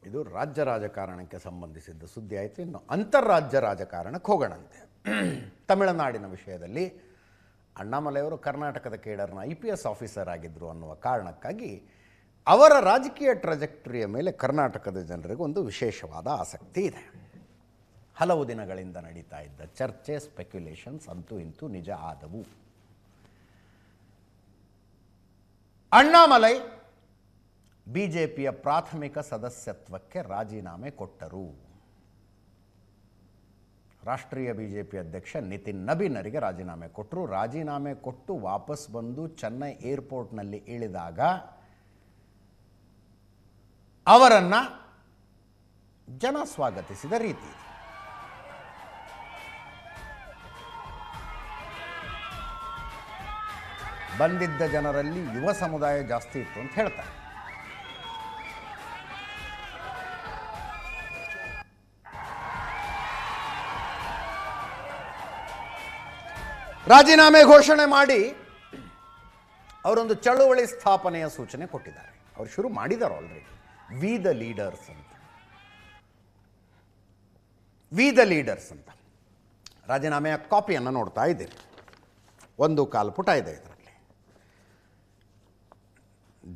ಇದು ರಾಜ್ಯ ರಾಜಕಾರಣಕ್ಕೆ ಸಂಬಂಧಿಸಿದ್ದ ಸುದ್ದಿ ಆಯಿತು. ಇನ್ನು ಅಂತಾರಾಜ್ಯ ರಾಜಕಾರಣಕ್ಕೆ ಹೋಗೋಣಂತೆ. ತಮಿಳುನಾಡಿನ ವಿಷಯದಲ್ಲಿ ಅಣ್ಣಾಮಲೈಯವರು ಕರ್ನಾಟಕದ ಕೇಡರ್ನ IPS ಆಫೀಸರ್ ಆಗಿದ್ದರು ಅನ್ನುವ ಕಾರಣಕ್ಕಾಗಿ ಅವರ ರಾಜಕೀಯ ಟ್ರಜೆಕ್ಟರಿಯ ಮೇಲೆ ಕರ್ನಾಟಕದ ಜನರಿಗೆ ಒಂದು ವಿಶೇಷವಾದ ಆಸಕ್ತಿ ಇದೆ. ಹಲವು ದಿನಗಳಿಂದ ನಡೀತಾ ಇದ್ದ ಚರ್ಚೆ, ಸ್ಪೆಕ್ಯುಲೇಷನ್ಸ್ ಅಂತೂ ಇಂತೂ ನಿಜ ಆದವು. ಅಣ್ಣಾಮಲೈ ಬಿಜೆಪಿಯ ಪ್ರಾಥಮಿಕ ಸದಸ್ಯತ್ವಕ್ಕೆ ರಾಜೀನಾಮೆ ಕೊಟ್ಟರು. ರಾಷ್ಟ್ರೀಯ ಬಿಜೆಪಿ ಅಧ್ಯಕ್ಷ ನಿತಿನ್ ನಬೀನರಿಗೆ ರಾಜೀನಾಮೆ ಕೊಟ್ಟರು. ರಾಜೀನಾಮೆ ಕೊಟ್ಟು ವಾಪಸ್ ಬಂದು ಚೆನ್ನೈ ಏರ್ಪೋರ್ಟ್ನಲ್ಲಿ ಇಳಿದಾಗ ಅವರನ್ನು ಜನ ಸ್ವಾಗತಿಸಿದ ರೀತಿ. ಬಂದಿದ್ದ ಜನರಲ್ಲಿ ಯುವ ಸಮುದಾಯ ಜಾಸ್ತಿ ಇತ್ತು ಅಂತ ಹೇಳ್ತಾರೆ. ರಾಜೀನಾಮೆ ಘೋಷಣೆ ಮಾಡಿ ಅವರೊಂದು ಚಳುವಳಿ ಸ್ಥಾಪನೆಯ ಸೂಚನೆ ಕೊಟ್ಟಿದ್ದಾರೆ. ಅವರು ಶುರು ಮಾಡಿದ್ದಾರೆ ಆಲ್ರೆಡಿ. ವಿ ದ ಲೀಡರ್ಸ್ ಅಂತ ರಾಜೀನಾಮೆಯ ಕಾಪಿಯನ್ನು ನೋಡ್ತಾ ಇದ್ದೀರಿ. 1.25 ಪುಟ ಇದೆ ಇದರಲ್ಲಿ.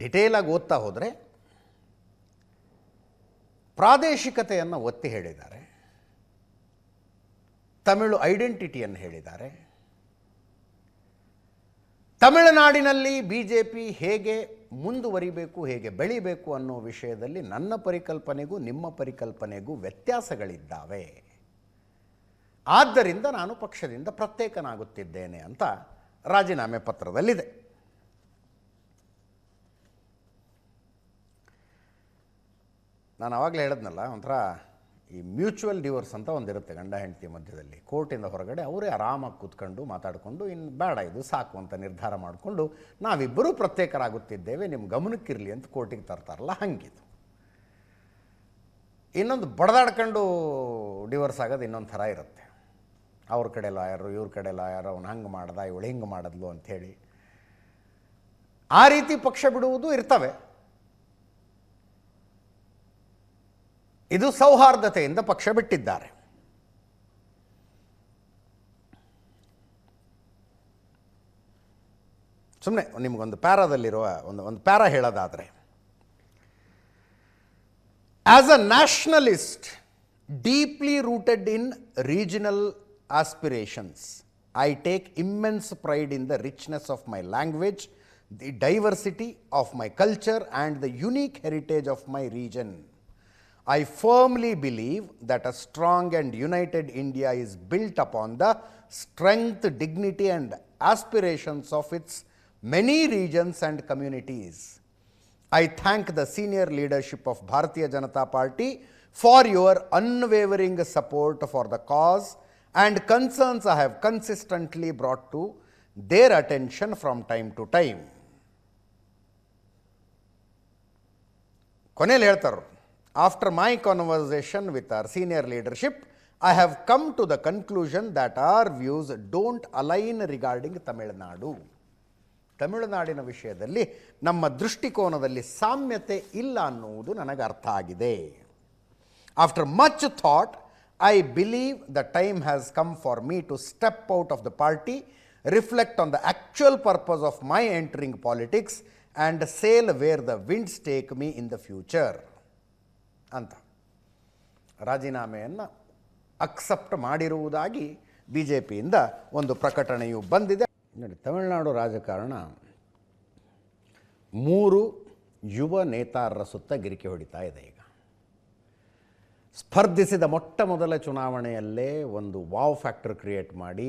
ಡಿಟೇಲಾಗಿ ಓದ್ತಾ ಹೋದರೆ ಪ್ರಾದೇಶಿಕತೆಯನ್ನು ಒತ್ತಿ ಹೇಳಿದ್ದಾರೆ, ತಮಿಳು ಐಡೆಂಟಿಟಿಯನ್ನು ಹೇಳಿದ್ದಾರೆ, ತಮಿಳುನಾಡಿನಲ್ಲಿ ಬಿಜೆಪಿ ಹೇಗೆ ಮುಂದುವರಿಬೇಕು, ಹೇಗೆ ಬೆಳಿಬೇಕು ಅನ್ನೋ ವಿಷಯದಲ್ಲಿ ನನ್ನ ಪರಿಕಲ್ಪನೆಗೂ ನಿಮ್ಮ ಪರಿಕಲ್ಪನೆಗೂ ವ್ಯತ್ಯಾಸಗಳಿದ್ದಾವೆ. ಆದ್ದರಿಂದ ನಾನು ಪಕ್ಷದಿಂದ ಪ್ರತ್ಯೇಕನಾಗುತ್ತಿದ್ದೇನೆ ಅಂತ ರಾಜೀನಾಮೆ ಪತ್ರದಲ್ಲಿದೆ. ನಾನು ಆವಾಗಲೇ ಹೇಳಿದ್ನಲ್ಲ, ಒಂಥರ ಈ ಮ್ಯೂಚುವಲ್ ಡಿವೋರ್ಸ್ ಅಂತ ಒಂದಿರುತ್ತೆ ಗಂಡ ಹೆಂಡತಿ ಮಧ್ಯದಲ್ಲಿ. ಕೋರ್ಟಿಂದ ಹೊರಗಡೆ ಅವರೇ ಆರಾಮಾಗಿ ಕೂತ್ಕೊಂಡು ಮಾತಾಡಿಕೊಂಡು ಇನ್ನು ಬೇಡ ಇದು ಸಾಕು ಅಂತ ನಿರ್ಧಾರ ಮಾಡಿಕೊಂಡು ನಾವಿಬ್ಬರೂ ಪ್ರತ್ಯೇಕರಾಗುತ್ತಿದ್ದೇವೆ, ನಿಮ್ಮ ಗಮನಕ್ಕಿರಲಿ ಅಂತ ಕೋರ್ಟಿಗೆ ತರ್ತಾರಲ್ಲ, ಹಂಗಿದು. ಇನ್ನೊಂದು ಬಡದಾಡ್ಕೊಂಡು ಡಿವೋರ್ಸ್ ಆಗೋದು ಇನ್ನೊಂದು ಥರ ಇರುತ್ತೆ. ಅವ್ರ ಕಡೆ ಲಾಯರು, ಇವ್ರ ಕಡೆ ಲಾಯರು, ಅವ್ನು ಹಂಗೆ ಮಾಡ್ದ, ಇವಳು ಹಿಂಗೆ ಮಾಡಿದ್ಲು ಅಂಥೇಳಿ ಆ ರೀತಿ ಪಕ್ಷ ಬಿಡುವುದು ಇರ್ತವೆ. ಇದು ಸೌಹಾರ್ದತೆಯಿಂದ ಪಕ್ಷ ಬಿಟ್ಟಿದ್ದಾರೆ. ಸುಮ್ಮನೆ ನಿಮಗೊಂದು ಪ್ಯಾರಾದಲ್ಲಿರುವ ಒಂದು ಪ್ಯಾರಾ ಹೇಳೋದಾದರೆ, as a nationalist deeply rooted in regional aspirations, I take immense pride in the richness of my language, the diversity of my culture and the unique heritage of my region. I firmly believe that a strong and united India is built upon the strength, dignity and aspirations of its many regions and communities. I thank the senior leadership of Bharatiya Janata Party for your unwavering support for the cause and concerns I have consistently brought to their attention from time to time. ಕೊನೆಯಲ್ಲಿ ಹೇಳ್ತಾರೆ, after my conversation with our senior leadership, I have come to the conclusion that our views don't align regarding Tamil Nadu. ತಮಿಳುನಾಡಿನ ವಿಷಯದಲ್ಲಿ ನಮ್ಮ ದೃಷ್ಟಿಕೋನದಲ್ಲಿ ಸಾಮ್ಯತೆ ಇಲ್ಲ ಅನ್ನುವುದು ನನಗೆ ಅರ್ಥ ಆಗಿದೆ. After much thought, I believe the time has come for me to step out of the party, reflect on the actual purpose of my entering politics and sail where the winds take me in the future. ಅಂತ ರಾಜೀನಾಮೆಯನ್ನು accept ಮಾಡಿರುವುದಾಗಿ ಬಿಜೆಪಿಯಿಂದ ಒಂದು ಪ್ರಕಟಣೆಯು ಬಂದಿದೆ. ನೋಡಿ, ತಮಿಳುನಾಡು ರಾಜಕಾರಣ 3 ಯುವ ನೇತಾರರ ಸುತ್ತ ಗಿರಿಕೆ ಹೊಡಿತಾ ಇದೆ. ಈಗ ಸ್ಪರ್ಧಿಸಿದ ಮೊಟ್ಟ ಮೊದಲ ಚುನಾವಣೆಯಲ್ಲೇ ಒಂದು ವಾವ್ ಫ್ಯಾಕ್ಟರ್ ಕ್ರಿಯೇಟ್ ಮಾಡಿ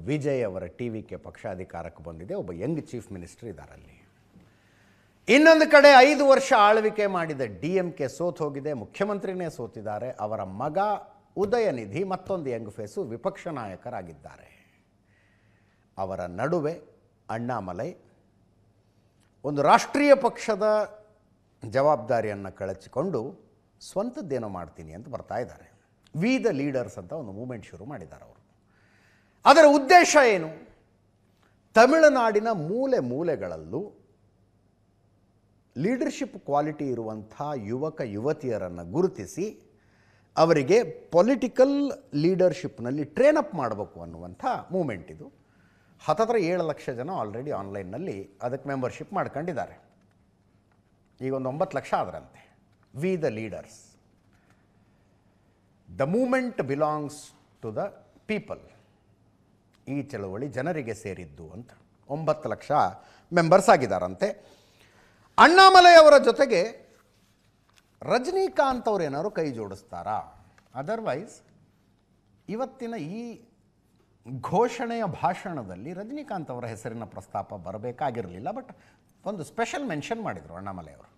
ವಿಜಯ್ ಅವರ TVK ಪಕ್ಷ ಅಧಿಕಾರಕ್ಕೆ ಬಂದಿದೆ. ಒಬ್ಬ ಯಂಗ್ ಚೀಫ್ ಮಿನಿಸ್ಟರ್ ಇದ್ದಾರಲ್ಲಿ. ಇನ್ನೊಂದು ಕಡೆ 5 ವರ್ಷ ಆಳ್ವಿಕೆ ಮಾಡಿದ DMK ಸೋತು ಹೋಗಿದೆ, ಮುಖ್ಯಮಂತ್ರಿನೇ ಸೋತಿದ್ದಾರೆ. ಅವರ ಮಗ ಉದಯನಿಧಿ ಮತ್ತೊಂದು ಯಂಗ್ ಫೇಸು ವಿಪಕ್ಷ ನಾಯಕರಾಗಿದ್ದಾರೆ. ಅವರ ನಡುವೆ ಅಣ್ಣಾಮಲೈ ಒಂದು ರಾಷ್ಟ್ರೀಯ ಪಕ್ಷದ ಜವಾಬ್ದಾರಿಯನ್ನು ಕಳಚಿಕೊಂಡು ಸ್ವಂತದ್ದೇನೋ ಮಾಡ್ತೀನಿ ಅಂತ ಬರ್ತಾ ಇದ್ದಾರೆ. ವಿ ದ ಲೀಡರ್ಸ್ ಅಂತ ಒಂದು ಮೂವ್ಮೆಂಟ್ ಶುರು ಮಾಡಿದ್ದಾರೆ ಅವರು. ಅದರ ಉದ್ದೇಶ ಏನು? ತಮಿಳುನಾಡಿನ ಮೂಲೆ ಮೂಲೆಗಳಲ್ಲೂ ಲೀಡರ್ಶಿಪ್ ಕ್ವಾಲಿಟಿ ಇರುವಂಥ ಯುವಕ ಯುವತಿಯರನ್ನು ಗುರುತಿಸಿ ಅವರಿಗೆ ಪೊಲಿಟಿಕಲ್ ಲೀಡರ್ಶಿಪ್ನಲ್ಲಿ ಟ್ರೈನಪ್ ಮಾಡಬೇಕು ಅನ್ನುವಂಥ ಮೂಮೆಂಟ್ ಇದು. 7 ಲಕ್ಷ ಜನ ಆಲ್ರೆಡಿ ಆನ್ಲೈನ್ನಲ್ಲಿ ಅದಕ್ಕೆ ಮೆಂಬರ್ಶಿಪ್ ಮಾಡ್ಕೊಂಡಿದ್ದಾರೆ. ಈಗ ಒಂದು 9 ಲಕ್ಷ ಆದ್ರಂತೆ. We the leaders, the movement belongs to the people. ಈ ಚಳವಳಿ ಜನರಿಗೆ ಸೇರಿದ್ದು ಅಂತ 9 ಲಕ್ಷ ಮೆಂಬರ್ಸ್ ಆಗಿದ್ದಾರಂತೆ. ಅಣ್ಣಾಮಲೈ ಅವರ ಜೊತೆಗೆ ರಜನಿಕಾಂತ್ ಅವರು ಏನಾದ್ರು ಕೈ ಜೋಡಿಸ್ತಾರಾ? ಅದರ್ವೈಸ್ ಇವತ್ತಿನ ಈ ಘೋಷಣೆಯ ಭಾಷಣದಲ್ಲಿ ರಜನಿಕಾಂತ್ ಅವರ ಹೆಸರಿನ ಪ್ರಸ್ತಾಪ ಬರಬೇಕಾಗಿರಲಿಲ್ಲ. ಬಟ್ ಒಂದು ಸ್ಪೆಷಲ್ ಮೆನ್ಷನ್ ಮಾಡಿದರು ಅಣ್ಣಾಮಲೈ ಅವರು.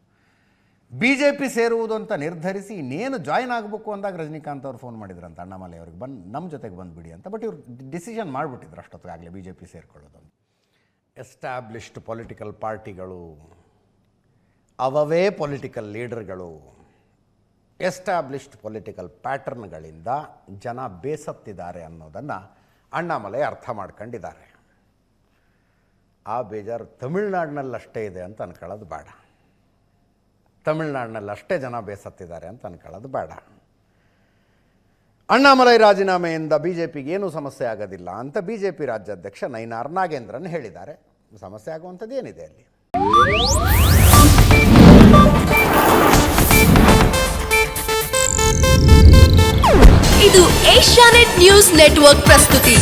BJP ಸೇರುವುದು ಅಂತ ನಿರ್ಧರಿಸಿ ಇನ್ನೇನು ಜಾಯ್ನ್ ಆಗಬೇಕು ಅಂದಾಗ ರಜನಿಕಾಂತ್ ಅವರು ಫೋನ್ ಮಾಡಿದ್ರಂತ ಅಣ್ಣಾಮಲೈ ಅವ್ರಿಗೆ, ನಮ್ಮ ಜೊತೆಗೆ ಬಂದುಬಿಡಿ ಅಂತ. ಬಟ್ ಇವ್ರು ಡಿಸಿಷನ್ ಮಾಡಿಬಿಟ್ಟಿದ್ರು ಅಷ್ಟೊತ್ತಿಗಾಗಲೇ BJP ಸೇರಿಕೊಳ್ಳೋದು. ಎಸ್ಟಾಬ್ಲಿಷ್ಡ್ ಪೊಲಿಟಿಕಲ್ ಪಾರ್ಟಿಗಳು, ಅವವೇ ಪೊಲಿಟಿಕಲ್ ಲೀಡರ್ಗಳು, ಎಸ್ಟಾಬ್ಲಿಷ್ಡ್ ಪೊಲಿಟಿಕಲ್ ಪ್ಯಾಟರ್ನ್ಗಳಿಂದ ಜನ ಬೇಸತ್ತಿದ್ದಾರೆ ಅನ್ನೋದನ್ನು ಅಣ್ಣಾಮಲೈ ಅರ್ಥ ಮಾಡ್ಕೊಂಡಿದ್ದಾರೆ. ಆ ಬೇಜಾರು ತಮಿಳ್ನಾಡಿನಲ್ಲಷ್ಟೇ ಇದೆ ಅಂತ ಅನ್ಕೊಳ್ಳೋದು ಬೇಡ. ತಮಿಳ್ನಾಡಿನಲ್ಲಷ್ಟೇ ಜನ ಬೇಸತ್ತಿದ್ದಾರೆ ಅಂತ ಅನ್ಕೊಳ್ಳೋದು ಬೇಡ. ಅಣ್ಣಾಮಲೈ ರಾಜೀನಾಮೆಯಿಂದ BJPಗೆ ಏನೂ ಸಮಸ್ಯೆ ಆಗೋದಿಲ್ಲ ಅಂತ BJP ರಾಜ್ಯಾಧ್ಯಕ್ಷ ನೈನಾರ್ ನಾಗೇಂದ್ರನ್ ಹೇಳಿದ್ದಾರೆ. ಸಮಸ್ಯೆ ಆಗುವಂಥದ್ದು ಏನಿದೆ ಅಲ್ಲಿ? ಇದು ಏಷ್ಯಾನೆಟ್ ನ್ಯೂಸ್ ನೆಟ್ವರ್ಕ್ ಪ್ರಸ್ತುತಿ.